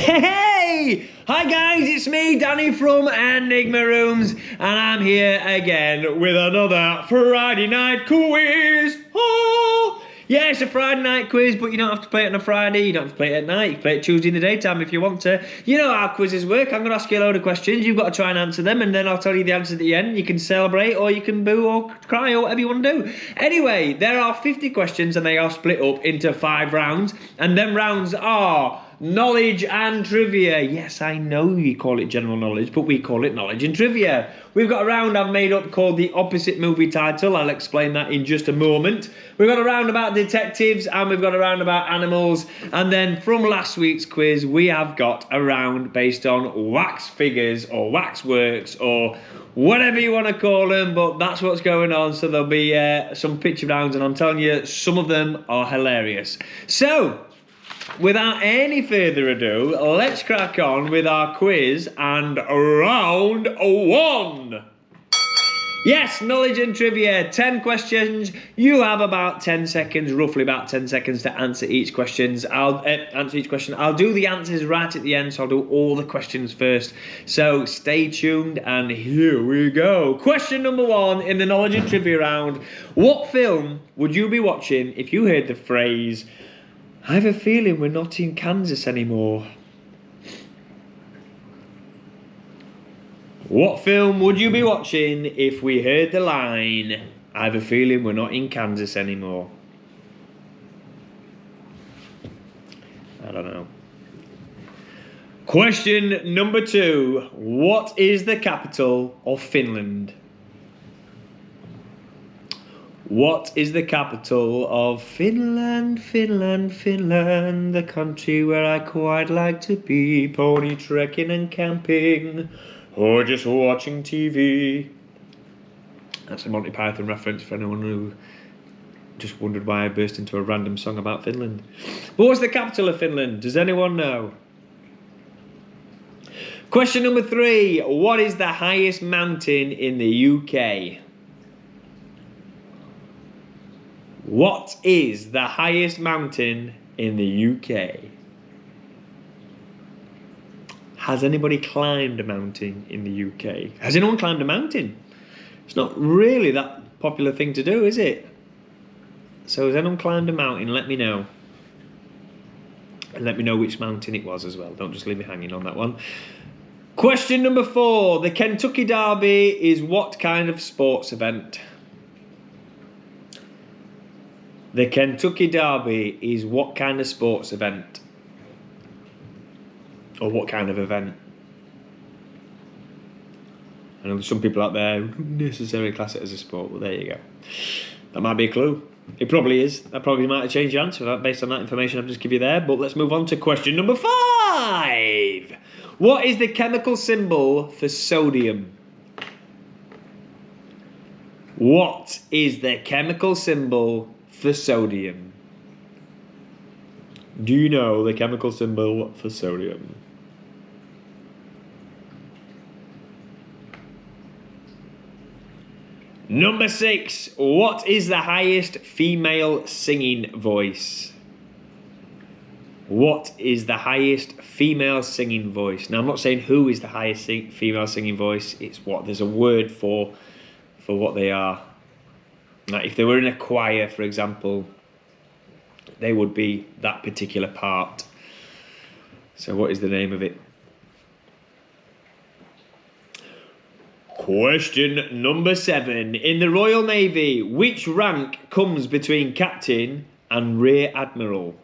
Hey! Hi guys, it's me, Danny from Enigma Rooms, and I'm here again with another Friday night quiz. Oh! Yeah, it's a Friday night quiz, but you don't have to play it on a Friday, you don't have to play it at night, you can play it Tuesday in the daytime if you want to. You know how quizzes work. I'm going to ask you a load of questions, you've got to try and answer them, and then I'll tell you the answer at the end. You can celebrate, or you can boo, or cry, or whatever you want to do. Anyway, there are 50 questions, and they are split up into 5 rounds, and them rounds are knowledge and trivia. Yes, I know you call it general knowledge, but we call it knowledge and trivia. We've got a round I've made up called the opposite movie title. I'll explain that in just a moment. We've got a round about detectives, and we've got a round about animals. And then from last week's quiz, we have got a round based on wax figures or waxworks or whatever you want to call them, but that's what's going on. So there'll be some picture rounds, and I'm telling you, some of them are hilarious. So without any further ado, let's crack on with our quiz and round 1. Yes, knowledge and trivia, 10 questions. You have about 10 seconds, roughly about 10 seconds to answer each question. I'll do the answers right at the end, so I'll do all the questions first. So stay tuned, and here we go. Question number 1 in the knowledge and trivia round. What film would you be watching if you heard the phrase, "I have a feeling we're not in Kansas anymore"? What film would you be watching if we heard the line, "I have a feeling we're not in Kansas anymore"? I don't know. Question number 2. What is the capital of Finland? What is the capital of Finland, Finland, Finland, the country where I quite like to be, pony trekking and camping, or just watching TV? That's a Monty Python reference for anyone who just wondered why I burst into a random song about Finland. But what's the capital of Finland? Does anyone know? Question number 3. What is the highest mountain in the UK? What is the highest mountain in the UK? Has anybody climbed a mountain in the UK? Has anyone climbed a mountain? It's not really that popular thing to do, is it? So has anyone climbed a mountain? Let me know. And let me know which mountain it was as well. Don't just leave me hanging on that one. Question number 4. The Kentucky Derby is what kind of sports event? The Kentucky Derby is what kind of sports event? Or what kind of event? I know there's some people out there who don't necessarily class it as a sport, but there you go. That might be a clue. It probably is. That probably might have changed your answer based on that information I've just given you there. But let's move on to question number 5. What is the chemical symbol for sodium? What is the chemical symbol for sodium? Do you know the chemical symbol for sodium? Number 6. What is the highest female singing voice? What is the highest female singing voice? Now, I'm not saying who is the highest female singing voice. It's what there's a word for what they are. Like if they were in a choir, for example, they would be that particular part. So what is the name of it? Question number 7. In the Royal Navy, which rank comes between captain and rear admiral?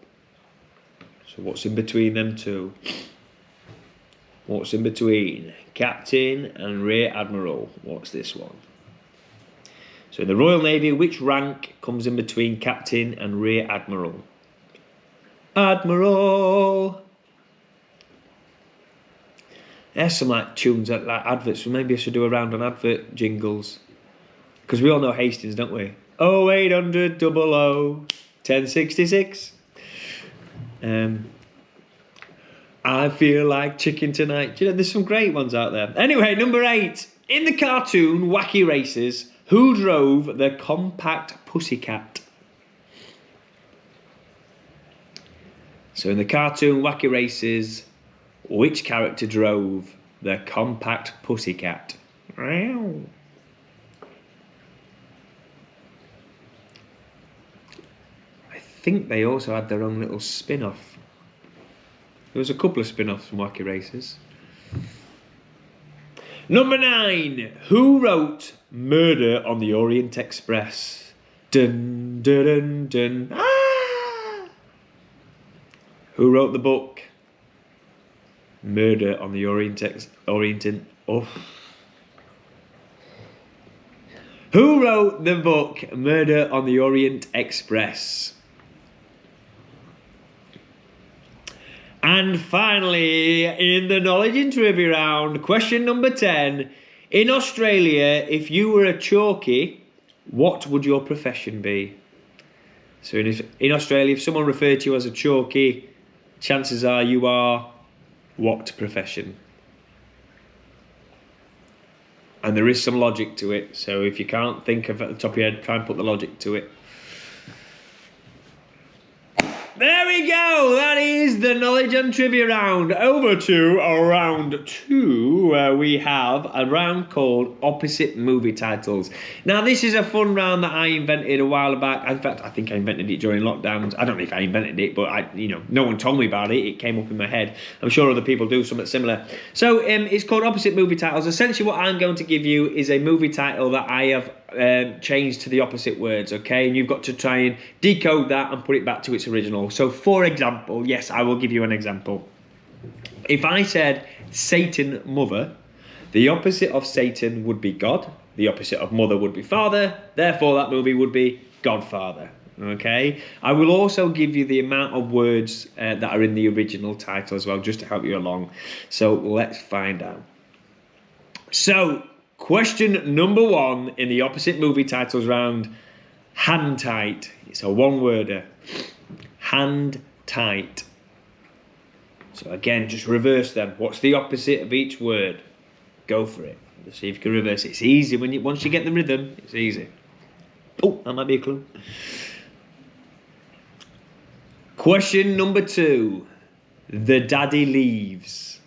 So what's in between them two? What's in between captain and rear admiral? What's this one? So in the Royal Navy, which rank comes in between captain and rear admiral? Admiral! There's some like tunes, like adverts. So maybe I should do a round on advert jingles. Because we all know Hastings, don't we? 0800 00 1066. I feel like chicken tonight. You know, there's some great ones out there. Anyway, number 8. In the cartoon Wacky Races, who drove the compact pussycat? So in the cartoon Wacky Races, Which character drove the compact pussycat? I think they also had their own little spin-off. There was a couple of spin-offs from Wacky Races. Number 9. Who wrote Murder on the Orient Express? Dun, dun, dun, dun. Ah! Who wrote the book Murder on the Orient Oh. Who wrote the book Murder on the Orient Express? And finally, in the knowledge and trivia round, question number 10. In Australia, if you were a chalky, what would your profession be? So in Australia, if someone referred to you as a chalky, chances are you are what profession? And there is some logic to it, so if you can't think of it at the top of your head, try and put the logic to it. There we go, that is the knowledge and trivia round. Over to round 2, where we have a round called opposite movie titles. Now this is a fun round that I invented a while back. In fact, I think I invented it during lockdowns. I don't know if I invented it, but no one told me about it. It came up in my head. I'm sure other people do something similar. So it's called opposite movie titles. Essentially what I'm going to give you is a movie title that I have changed to the opposite words, okay? And you've got to try and decode that and put it back to its original. So for example, yes, I will give you an example. If I said Satan mother, the opposite of Satan would be God, the opposite of mother would be father, therefore that movie would be Godfather, okay? I will also give you the amount of words that are in the original title as well, just to help you along. So let's find out. So question number 1 in the opposite movie titles round, hand tight. It's a one-worder. Hand tight. So again, just reverse them. What's the opposite of each word? Go for it. Let's see if you can reverse it. It's easy once you get the rhythm. It's easy. Oh, that might be a clue. Question number 2. The daddy leaves.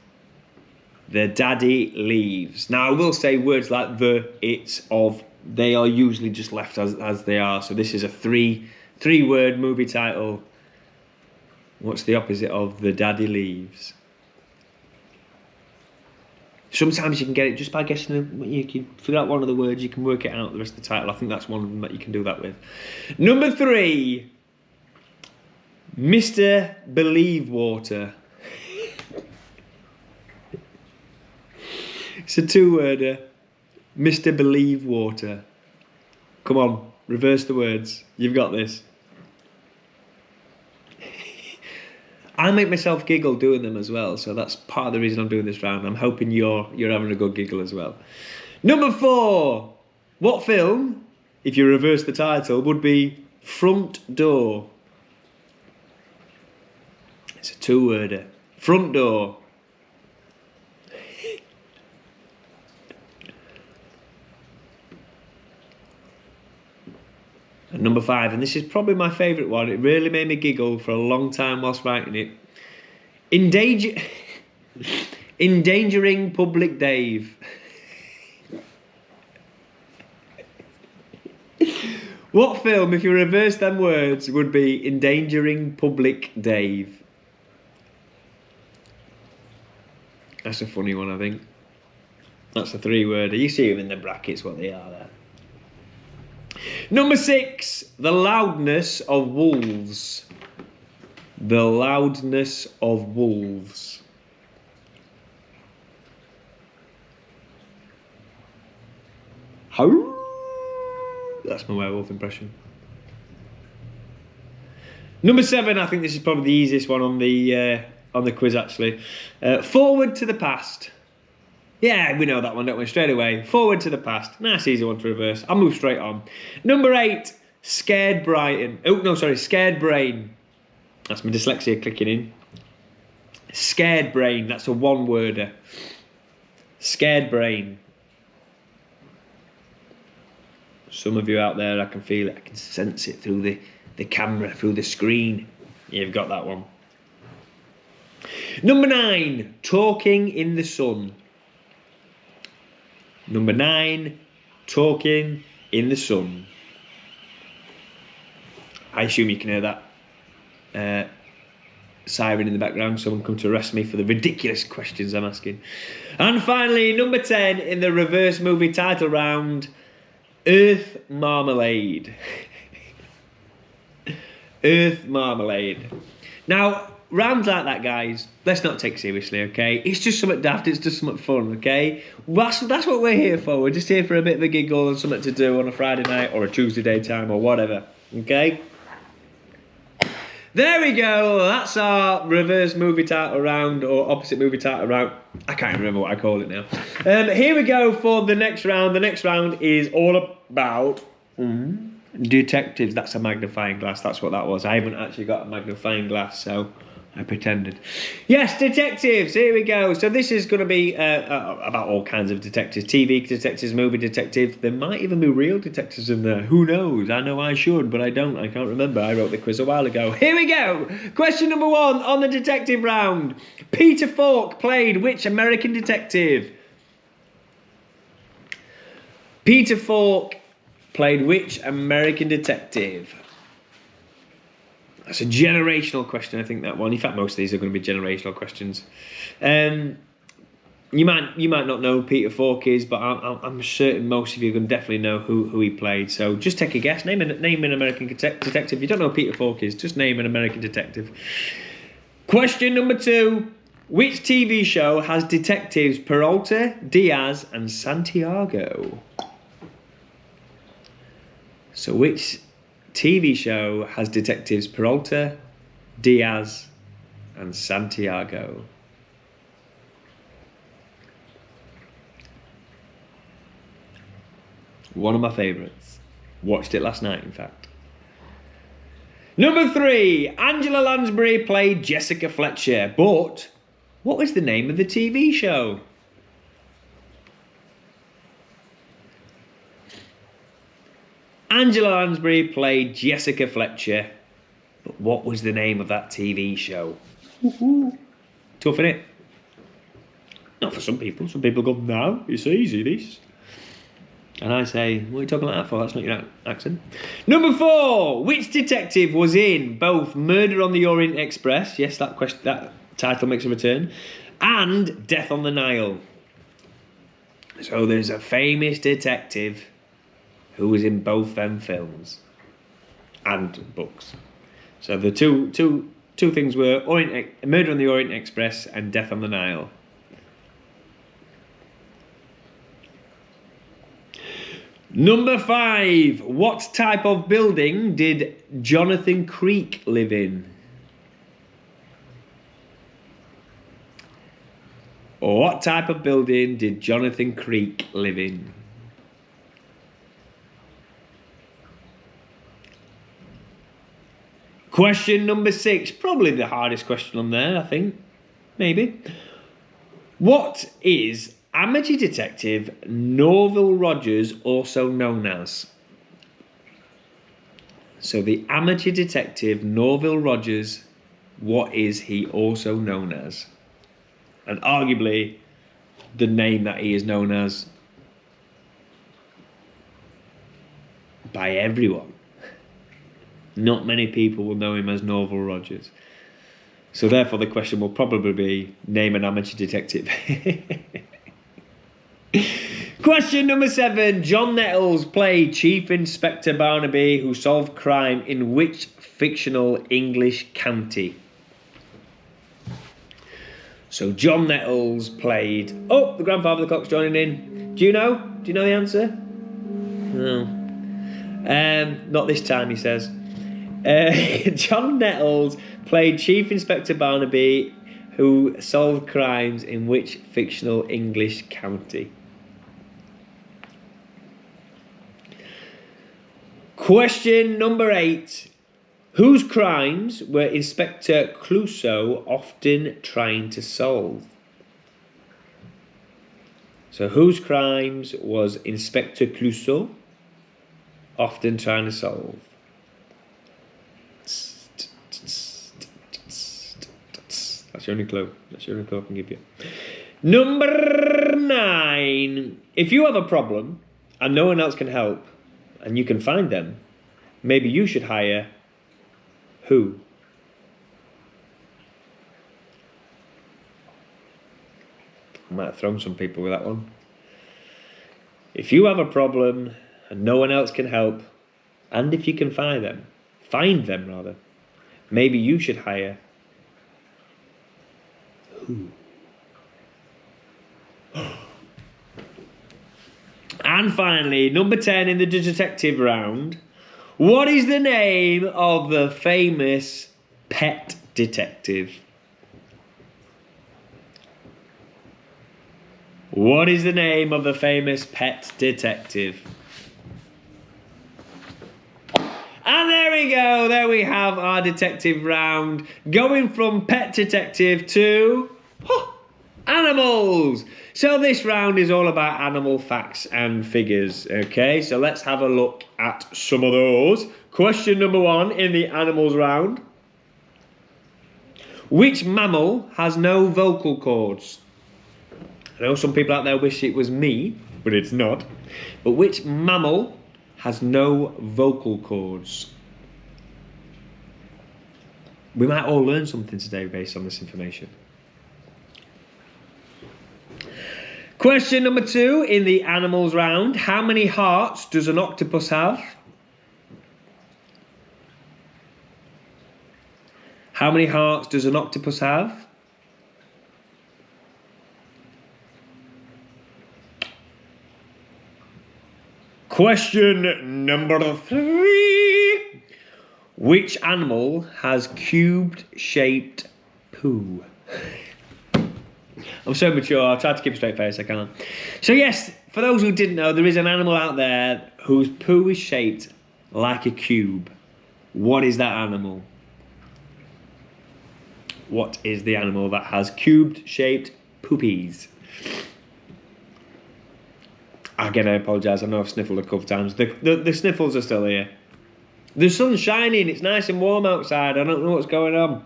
The daddy leaves. Now I will say words like the, it's, of, they are usually just left as they are. So this is a three-word movie title. What's the opposite of the daddy leaves? Sometimes you can get it just by guessing them. You can figure out one of the words, you can work it out the rest of the title. I think that's one of them that you can do that with. Number 3. Mr. Believe Water. It's a 2-worder. Mr. Believe Water. Come on, reverse the words. You've got this. I make myself giggle doing them as well, so that's part of the reason I'm doing this round. I'm hoping you're having a good giggle as well. Number 4. What film, if you reverse the title, would be Front Door? It's a 2-worder. Front Door. And number 5, and this is probably my favourite one, it really made me giggle for a long time whilst writing it. Endangering Public Dave. What film, if you reverse them words, would be Endangering Public Dave? That's a funny one, I think. That's a 3-worder. You see them in the brackets, what they are there. Number 6, the loudness of wolves. The loudness of wolves. How? That's my werewolf impression. Number 7, I think this is probably the easiest one on the quiz actually. Forward to the past. Yeah, we know that one, don't we? Straight away. Forward to the past. Nice, easy one to reverse. I'll move straight on. Number 8, Scared Brighton. Oh, no, sorry, Scared Brain. That's my dyslexia clicking in. Scared Brain, that's a 1-worder. Scared Brain. Some of you out there, I can feel it, I can sense it through the camera, through the screen. You've got that one. Number 9, Talking in the Sun. Number 9, Talking in the Sun. I assume you can hear that siren in the background. Someone come to arrest me for the ridiculous questions I'm asking. And finally, number 10 in the reverse movie title round, Earth Marmalade. Earth Marmalade. Now, rounds like that, guys, let's not take seriously, okay? It's just something daft, it's just something fun, okay? That's what we're here for. We're just here for a bit of a giggle and something to do on a Friday night or a Tuesday daytime or whatever, okay? There we go. That's our reverse movie title round or opposite movie title round. I can't remember what I call it now. Here we go for the next round. The next round is all about detectives. That's a magnifying glass. That's what that was. I haven't actually got a magnifying glass, so I pretended. Yes, detectives. Here we go. So this is going to be about all kinds of detectives. TV detectives, movie detectives. There might even be real detectives in there. Who knows? I know I should, but I don't. I can't remember. I wrote the quiz a while ago. Here we go. Question number 1 on the detective round. Peter Falk played which American detective? Peter Falk played which American detective? That's a generational question, I think, that one. In fact, most of these are going to be generational questions. You might not know who Peter Falk is, but I'm certain most of you can definitely know who he played. So just take a guess. Name an American detective. If you don't know who Peter Falk is, just name an American detective. Question number 2. Which TV show has detectives Peralta, Diaz, and Santiago? So which TV show has detectives Peralta, Diaz, and Santiago? One of my favourites. Watched it last night, in fact. Number 3. Angela Lansbury played Jessica Fletcher, but what was the name of the TV show? Angela Lansbury played Jessica Fletcher, but what was the name of that TV show? Tough, innit? Not for some people. Some people go, no, it's easy, this. And I say, what are you talking like that for? That's not your accent. Number 4. Which detective was in both Murder on the Orient Express? Yes, that title makes a return. And Death on the Nile. So there's a famous detective who was in both them films and books. So the two things were Murder on the Orient Express and Death on the Nile. Number 5. What type of building did Jonathan Creek live in? Or what type of building did Jonathan Creek live in? Question number 6, probably the hardest question on there, I think. Maybe. What is amateur detective Norville Rogers also known as? So the amateur detective Norville Rogers, what is he also known as? And arguably, the name that he is known as by everyone. Not many people will know him as Norville Rogers. So therefore the question will probably be, name an amateur detective. Question number 7. John Nettles played Chief Inspector Barnaby, who solved crime in which fictional English county? So John Nettles played... Oh, the grandfather of the clock's joining in. Do you know? Do you know the answer? No. Not this time, he says. John Nettles played Chief Inspector Barnaby, who solved crimes in which fictional English county? Question number 8. Whose crimes were Inspector Clouseau often trying to solve? So whose crimes was Inspector Clouseau often trying to solve? That's the only clue. That's the only clue I can give you. Number 9. If you have a problem and no one else can help and you can find them, maybe you should hire who? I might have thrown some people with that one. If you have a problem and no one else can help, and if you can find them rather, maybe you should hire who? And finally, number 10 in the detective round. What is the name of the famous pet detective? What is the name of the famous pet detective? And there we go. There we have our detective round. Going from pet detective to animals. So this round is all about animal facts and figures. Okay, so let's have a look at some of those. Question number 1 in the animals round. Which mammal has no vocal cords? I know some people out there wish it was me, but it's not. But which mammal has no vocal cords? We might all learn something today based on this information. Question number 2 in the animals round. How many hearts does an octopus have? How many hearts does an octopus have? Question number 3. Which animal has cubed-shaped poo? I'm so mature, I'll try to keep a straight face, I can't. So yes, for those who didn't know, there is an animal out there whose poo is shaped like a cube. What is that animal? What is the animal that has cubed-shaped poopies? Again, I apologise, I know I've sniffled a couple of times. The sniffles are still here. The sun's shining, it's nice and warm outside, I don't know what's going on.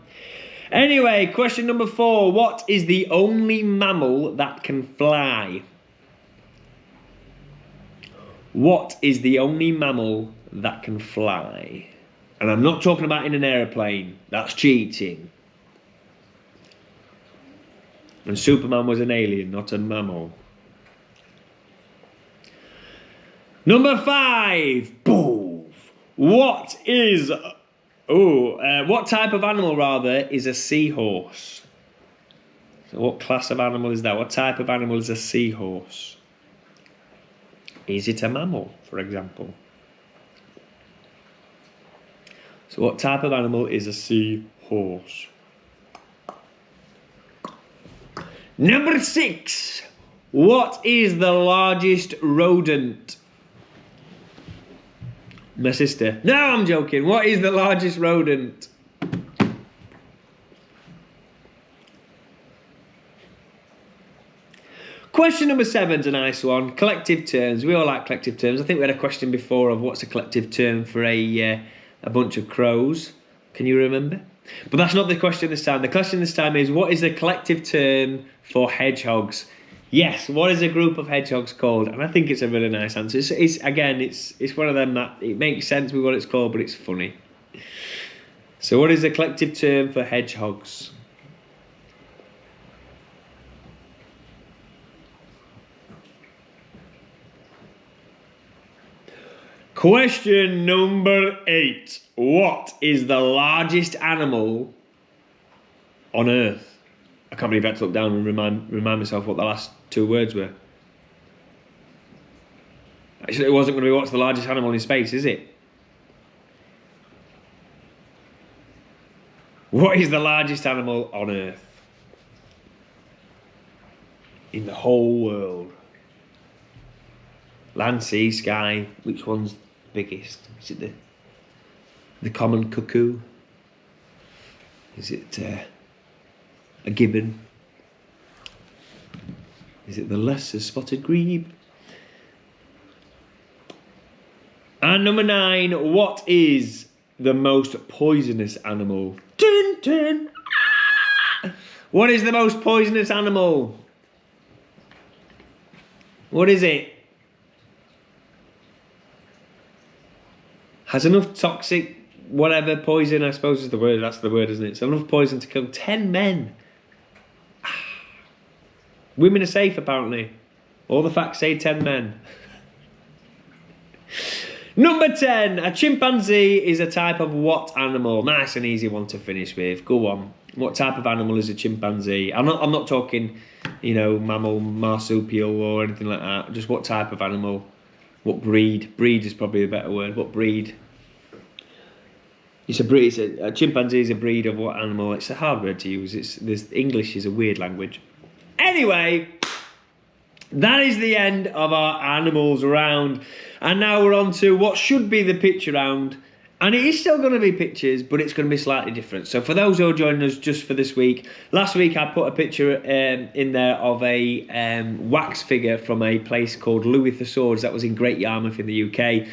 Anyway, question number 4. What is the only mammal that can fly? What is the only mammal that can fly? And I'm not talking about in an aeroplane. That's cheating. And Superman was an alien, not a mammal. Number 5. Boom. What type of animal, rather, is a seahorse? So what class of animal is that? What type of animal is a seahorse? Is it a mammal, for example? So what type of animal is a seahorse? Number 6. What is the largest rodent? My sister. No, I'm joking. What is the largest rodent? Question number 7 is a nice one. Collective terms. We all like collective terms. I think we had a question before of what's a collective term for a bunch of crows. Can you remember? But that's not the question this time. The question this time is, what is the collective term for hedgehogs? Yes, what is a group of hedgehogs called? And I think it's a really nice answer. It's one of them that it makes sense with what it's called, but it's funny. So what is the collective term for hedgehogs? Question number 8. What is the largest animal on Earth? I can't believe I had to look down and remind myself what the last 2 words were. Actually, it wasn't going to be what's the largest animal in space, is it? What is the largest animal on Earth? In the whole world. Land, sea, sky, which one's biggest? Is it the common cuckoo? Is it a gibbon? Is it the lesser spotted grebe? And number 9, what is the most poisonous animal? Dun, dun. What is the most poisonous animal? What is it? Has enough toxic, whatever, poison, I suppose is the word, that's the word, isn't it? So enough poison to kill 10 men. Women are safe, apparently. All the facts say 10 men. Number 10. A chimpanzee is a type of what animal? Nice and easy one to finish with. Go on. What type of animal is a chimpanzee? I'm not talking, you know, mammal, marsupial or anything like that. Just what type of animal? What breed? Breed is probably a better word. What breed? It's a breed. A chimpanzee is a breed of what animal? It's a hard word to use. English is a weird language. Anyway, that is the end of our animals round. And now we're on to what should be the picture round. And it is still going to be pictures, but it's going to be slightly different. So for those who are joining us just for this week, last week I put a picture in there of a wax figure from a place called Louis Thesaurus that was in Great Yarmouth in the UK.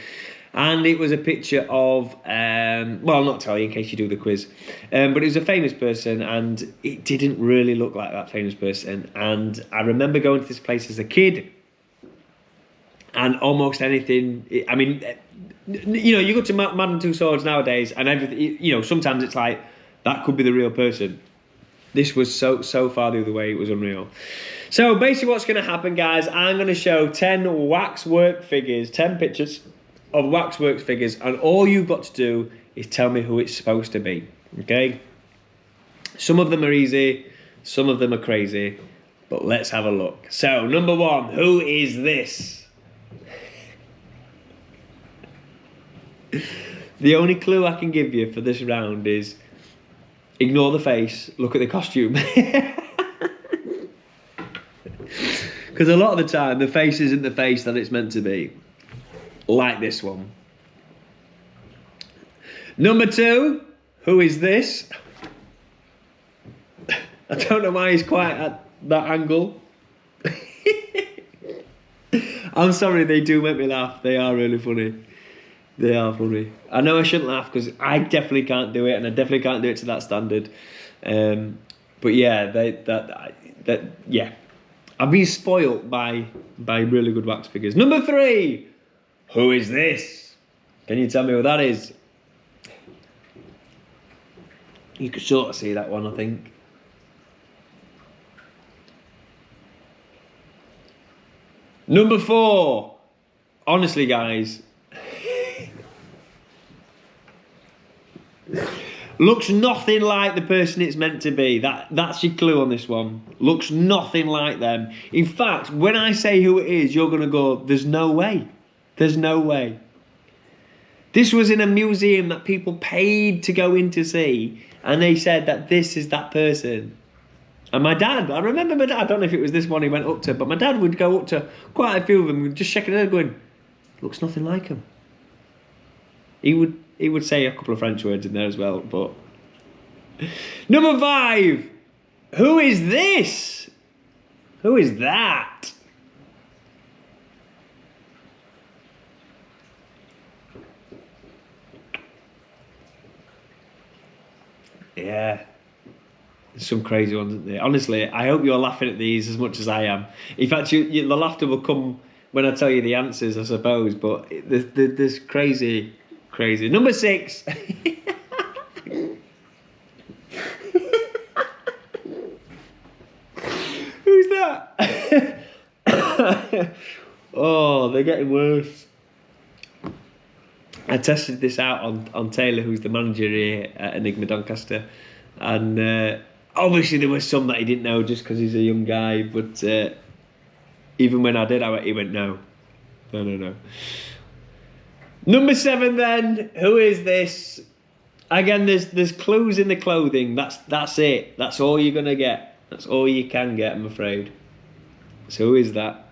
And it was a picture of, well, I'll not tell you in case you do the quiz, but it was a famous person and it didn't really look like that famous person. And I remember going to this place as a kid and almost anything, I mean, you know, you go to Madame Tussauds nowadays and everything, you know, sometimes it's like, that could be the real person. This was so far the other way, it was unreal. So basically what's going to happen, guys, I'm going to show 10 waxwork figures, 10 pictures of waxwork figures, and all you've got to do is tell me who it's supposed to be, okay? Some of them are easy, some of them are crazy, but let's have a look. So, number 1, who is this? The only clue I can give you for this round is ignore the face, look at the costume. Because a lot of the time, the face isn't the face that it's meant to be. Like this one. Number 2, who is this? I don't know why he's quite at that angle. I'm sorry, they do make me laugh. They are really funny. They are funny. I know I shouldn't laugh because I definitely can't do it, and I definitely can't do it to that standard. But yeah, yeah. I've been spoilt by really good wax figures. Number 3. Who is this? Can you tell me who that is? You could sort of see that one, I think. Number 4. Honestly, guys. Looks nothing like the person it's meant to be. That's your clue on this one. Looks nothing like them. In fact, when I say who it is, you're going to go, there's no way. There's no way. This was in a museum that people paid to go in to see, and they said that this is that person. And my dad, I remember my dad, I don't know if it was this one he went up to, but my dad would go up to quite a few of them, just checking it out, going, looks nothing like him. He would say a couple of French words in there as well, but... Number 5. Who is this? Who is that? Yeah, there's some crazy ones, isn't there? Honestly, I hope you're laughing at these as much as I am. In fact, the laughter will come when I tell you the answers, I suppose. But there's crazy. Number 6. Who's that? Oh, they're getting worse. I tested this out on Taylor, who's the manager here at Enigma Doncaster, and obviously there were some that he didn't know just because he's a young guy, but even when I did, he went, no. Number 7 then, who is this? Again, there's clues in the clothing, that's it, that's all you're going to get, that's all you can get, I'm afraid. So who is that?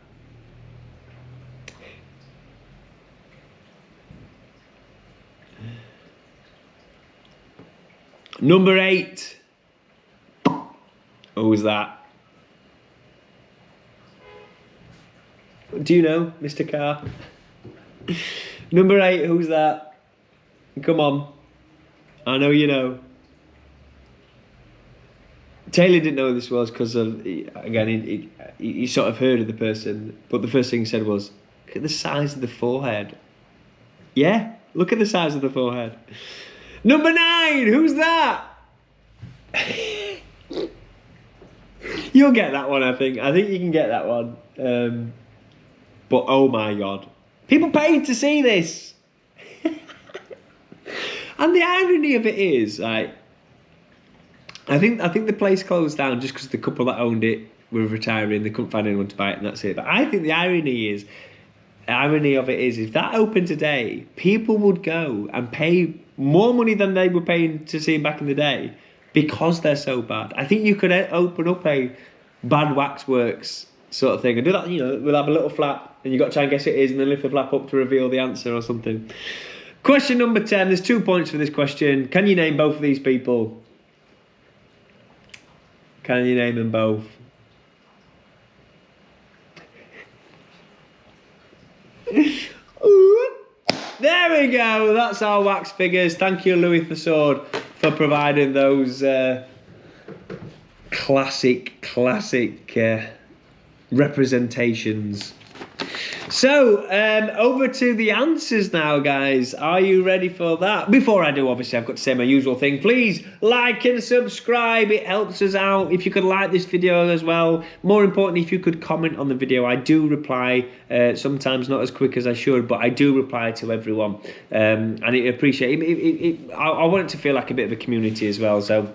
Number 8. Who's that? Do you know, Mr. Carr? Number 8, who's that? Come on. I know you know. Taylor didn't know who this was because of, again, he sort of heard of the person, but the first thing he said was, look at the size of the forehead. Yeah, look at the size of the forehead. Number 9, who's that? You'll get that one, I think. I think you can get that one. But oh my God. People paid to see this. And the irony of it is, like, I think the place closed down just because the couple that owned it were retiring. They couldn't find anyone to buy it, and that's it. But I think the irony of it is, if that opened today, people would go and pay more money than they were paying to see them back in the day because they're so bad. I think you could open up a bad waxworks sort of thing and do that. You know, we'll have a little flap, and you got to try and guess who it is, and then lift the flap up to reveal the answer or something. Question number 10. There's 2 points for this question. Can you name both of these people? Can you name them both? There we go. That's our wax figures. Thank you, Louis Thesord, for providing those classic representations. So, over to the answers now, guys. Are you ready for that? Before I do, obviously, I've got to say my usual thing. Please like and subscribe. It helps us out. If you could like this video as well. More importantly, if you could comment on the video. I do reply, sometimes not as quick as I should, but I do reply to everyone. And I appreciate it. I want it to feel like a bit of a community as well. So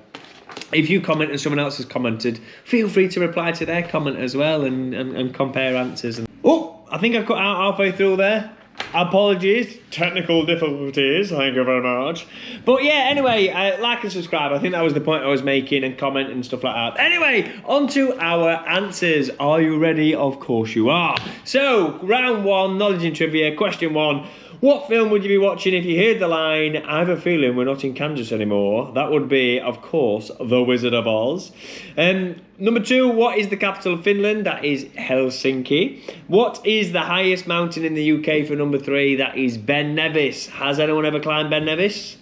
if you comment and someone else has commented, feel free to reply to their comment as well and compare answers. Oh! I think I've cut out halfway through there. Apologies. Technical difficulties. Thank you very much. But yeah, anyway, like and subscribe. I think that was the point I was making, and comment and stuff like that. Anyway, on to our answers. Are you ready? Of course you are. So, round 1, knowledge and trivia. Question 1. What film would you be watching if you heard the line, I have a feeling we're not in Kansas anymore? That would be, of course, The Wizard of Oz. Number 2, what is the capital of Finland? That is Helsinki. What is the highest mountain in the UK for number 3? That is Ben Nevis. Has anyone ever climbed Ben Nevis?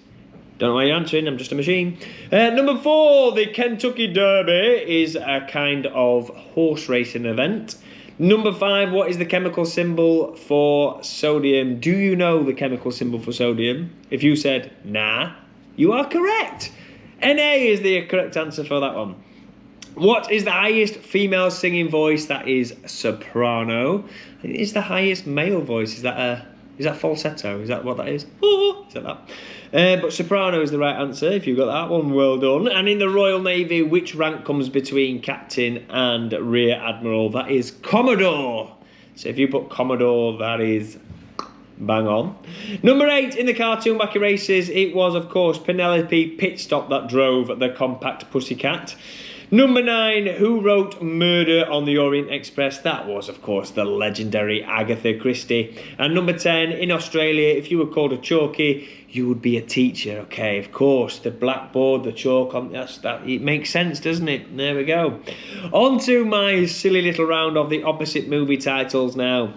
Don't know why you're answering, I'm just a machine. Number 4, the Kentucky Derby is a kind of horse racing event. Number 5, what is the chemical symbol for sodium? Do you know the chemical symbol for sodium? If you said, nah, you are correct. Na is the correct answer for that one. What is the highest female singing voice? That is soprano. Is the highest male voice? Is that falsetto? Is that what that is? Is that? But soprano is the right answer. If you got that one, well done. And in the Royal Navy, which rank comes between captain and rear admiral? That is Commodore. So if you put Commodore, that is bang on. Number 8, in the cartoon Wacky Races, it was, of course, Penelope Pitstop that drove the compact Pussycat. Number 9, who wrote Murder on the Orient Express? That was, of course, the legendary Agatha Christie. And number 10, in Australia, if you were called a chalky, you would be a teacher. Okay, of course, the blackboard, the chalk, it makes sense, doesn't it? There we go. On to my silly little round of the opposite movie titles now.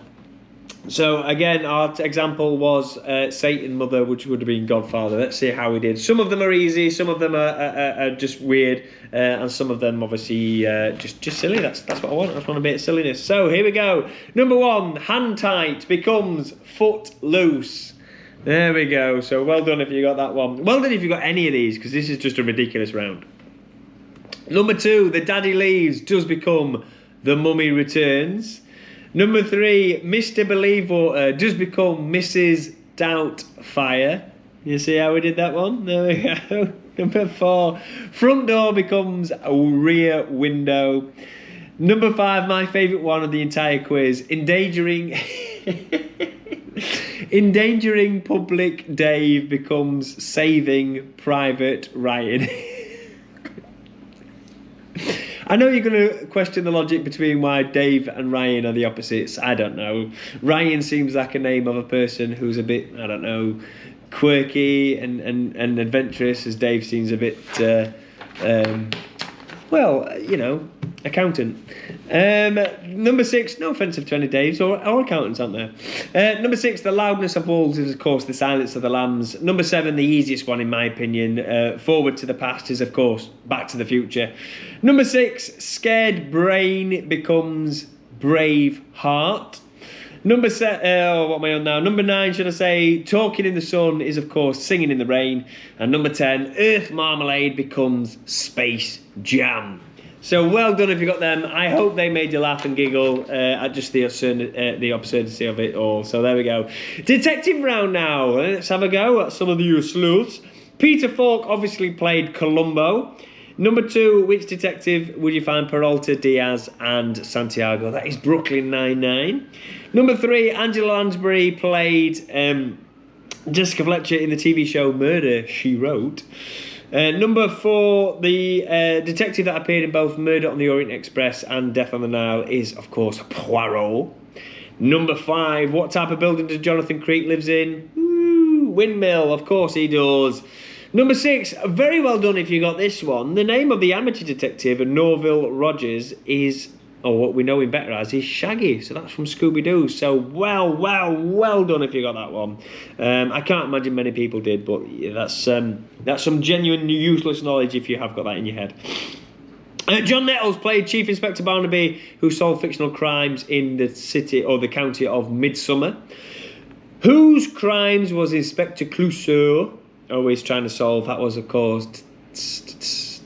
So again, our example was Satan Mother, which would have been Godfather. Let's see how we did. Some of them are easy, some of them are just weird, and some of them obviously just silly. That's what I want. I just want a bit of silliness. So here we go. Number 1, hand tight becomes foot loose. There we go. So well done if you got that one. Well done if you got any of these, because this is just a ridiculous round. Number 2, the daddy leaves does become the mummy returns. Number 3, Mr. Believewater does become Mrs. Doubtfire. You see how we did that one? There we go. Number 4, front door becomes a rear window. Number 5, my favourite one of the entire quiz, endangering public Dave becomes saving Private Ryan. I know you're going to question the logic between why Dave and Ryan are the opposites. I don't know. Ryan seems like a name of a person who's a bit, I don't know, quirky and adventurous, as Dave seems a bit Well, accountant. Number 6, no offensive to any Daves or accountants, aren't there? Number 6, the loudness of wolves is, of course, the silence of the lambs. Number 7, the easiest one, in my opinion, forward to the past is, of course, Back to the Future. Number 6, scared brain becomes brave heart. Number 7, what am I on now? Number 9, should I say, talking in the sun is, of course, singing in the rain. And number 10, Earth Marmalade becomes Space Jam. So well done if you got them. I hope they made you laugh and giggle at just the absurdity of it all. So there we go. Detective round now. Let's have a go at some of the sleuths. Peter Falk obviously played Columbo. Number 2, which detective would you find Peralta, Diaz and Santiago? That is Brooklyn Nine-Nine. Number 3, Angela Lansbury played Jessica Fletcher in the TV show Murder, She Wrote. Number 4, the detective that appeared in both Murder on the Orient Express and Death on the Nile is, of course, Poirot. Number 5, what type of building does Jonathan Creek lives in? Windmill, of course he does. Number 6, very well done if you got this one. The name of the amateur detective, Norville Rogers, is, or what we know him better as, is Shaggy. So that's from Scooby-Doo. So well done if you got that one. I can't imagine many people did, but yeah, that's some genuine useless knowledge if you have got that in your head. John Nettles played Chief Inspector Barnaby, who solved fictional crimes in the city or the county of Midsummer. Whose crimes was Inspector Clouseau always trying to solve? That was, of course, this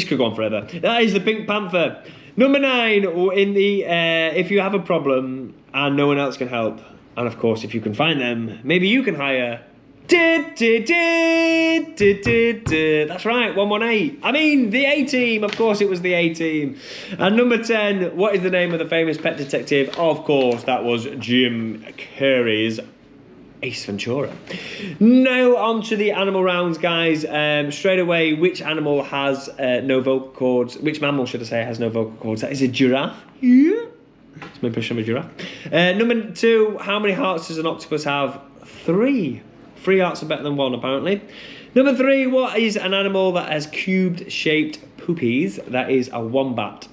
could go on forever. That is the Pink Panther. Number 9, in the if you have a problem and no one else can help, and of course if you can find them, maybe you can hire. That's right, 118. I mean, the A-Team. Of course it was the A-Team. And number 10, what is the name of the famous pet detective? Of course, that was Jim Carrey's Ace Ventura. Now on to the animal rounds, guys. Straight away, which animal has no vocal cords? Which mammal, should I say, has no vocal cords? That is a giraffe. Yeah. That's my impression of a giraffe. Number 2, how many hearts does an octopus have? 3. 3 hearts are better than 1, apparently. Number 3, what is an animal that has cubed-shaped poopies? That is a wombat.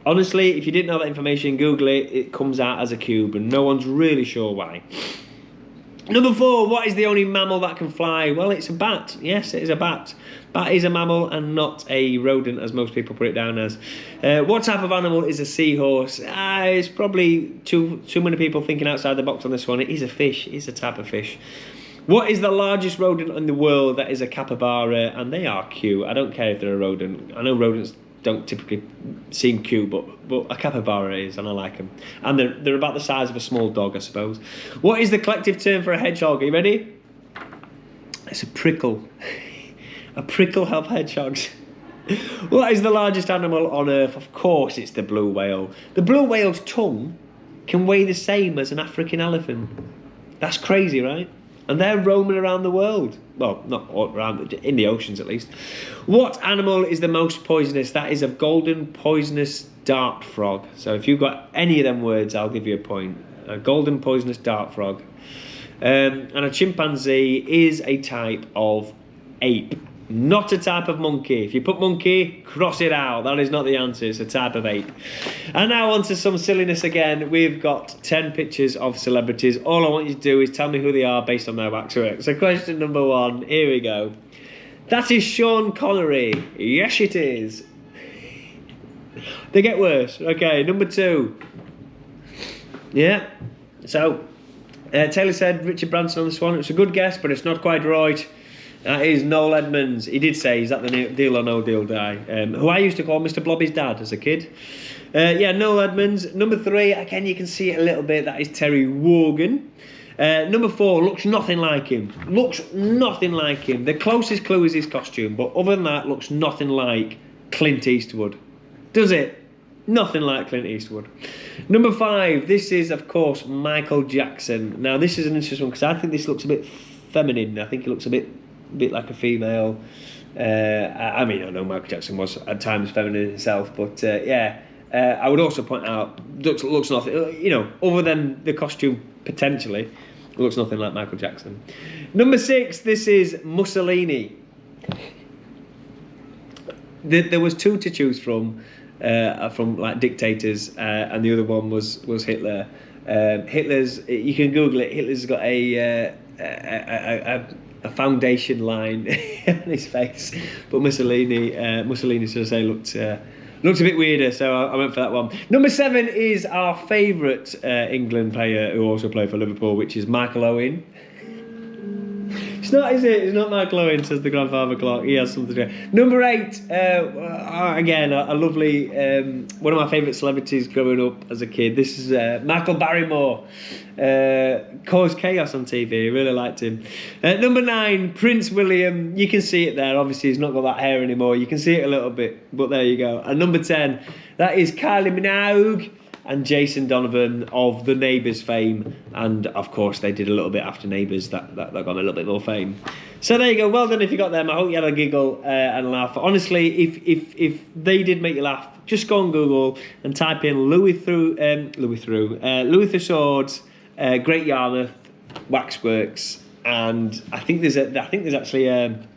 Honestly, if you didn't know that information, Google it. It comes out as a cube, and no one's really sure why. Number 4, what is the only mammal that can fly? Well, it's a bat. Yes, it is a bat. Bat is a mammal and not a rodent, as most people put it down as. What type of animal is a seahorse? It's probably too many people thinking outside the box on this one. It is a fish. It is a type of fish. What is the largest rodent in the world? That is a capybara, and they are cute. I don't care if they're a rodent. I know rodents don't typically seem cute, but a capybara is, and I like them. And they're about the size of a small dog, I suppose. What is the collective term for a hedgehog? Are you ready? It's a prickle. A prickle of hedgehogs. What is the largest animal on Earth? Of course, it's the blue whale. The blue whale's tongue can weigh the same as an African elephant. That's crazy, right? And they're roaming around the world. Well, not all around, in the oceans at least. What animal is the most poisonous? That is a golden poisonous dart frog. So if you've got any of them words, I'll give you a point. A golden poisonous dart frog. And a chimpanzee is a type of ape. Not a type of monkey. If you put monkey, cross it out. That is not the answer. It's a type of ape. And now on to some silliness again. We've got 10 pictures of celebrities. All I want you to do is tell me who they are based on their waxwork. So question number 1. Here we go. That is Sean Connery. Yes, it is. They get worse. Okay, number 2. Yeah. So, Taylor said Richard Branson on this one. It's a good guess, but it's not quite right. That is Noel Edmonds. He did say, is that the Deal or No Deal guy? Who I used to call Mr. Blobby's dad as a kid. Yeah, Noel Edmonds. Number 3, again, you can see it a little bit. That is Terry Wogan. Number 4, looks nothing like him. Looks nothing like him. The closest clue is his costume, but other than that, looks nothing like Clint Eastwood. Does it? Nothing like Clint Eastwood. Number 5, this is, of course, Michael Jackson. Now, this is an interesting one because I think this looks a bit feminine. I think it looks a bit like a female. I mean, I know Michael Jackson was at times feminine himself, but yeah, I would also point out looks nothing, other than the costume potentially. Looks nothing like Michael Jackson. Number 6, this is Mussolini. There was 2 to choose from like dictators, and the other one was Hitler. Hitler's, you can Google it. Hitler's got a foundation line on his face, but Mussolini, should I say, looked a bit weirder, so I went for that one. Number 7 is our favourite England player who also played for Liverpool, which is Michael Owen. It's not, is it? It's not Michael Owen, says the grandfather clock. He has something to do. Number 8, again, a lovely, one of my favourite celebrities growing up as a kid. This is Michael Barrymore. Caused chaos on TV. I really liked him. Number 9, Prince William. You can see it there. Obviously, he's not got that hair anymore. You can see it a little bit, but there you go. And number 10, that is Kylie Minogue and Jason Donovan of the Neighbours fame, and of course they did a little bit after Neighbours that got them a little bit more fame. So there you go. Well done if you got them. I hope you had a giggle and a laugh. Honestly, if they did make you laugh, just go on Google and type in Louis Thursauds, Great Yarmouth Waxworks, and I think there's actually an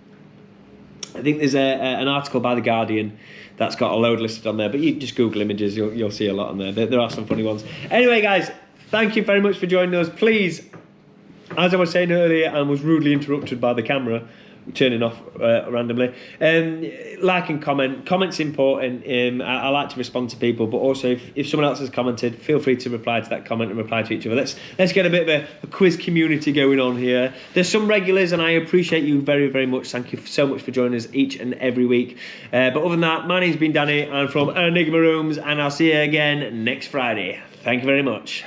article by The Guardian that's got a load listed on there, but you just Google images, you'll see a lot on there. There are some funny ones. Anyway, guys, thank you very much for joining us. Please, as I was saying earlier, and was rudely interrupted by the camera turning off randomly, like and comment. Comment's important. I like to respond to people, but also if someone else has commented, feel free to reply to that comment and reply to each other. Let's get a bit of a quiz community going on here. There's some regulars, and I appreciate you very, very much. Thank you so much for joining us each and every week. But other than that, my name's been Danny. I'm from Enigma Rooms, and I'll see you again next Friday. Thank you very much.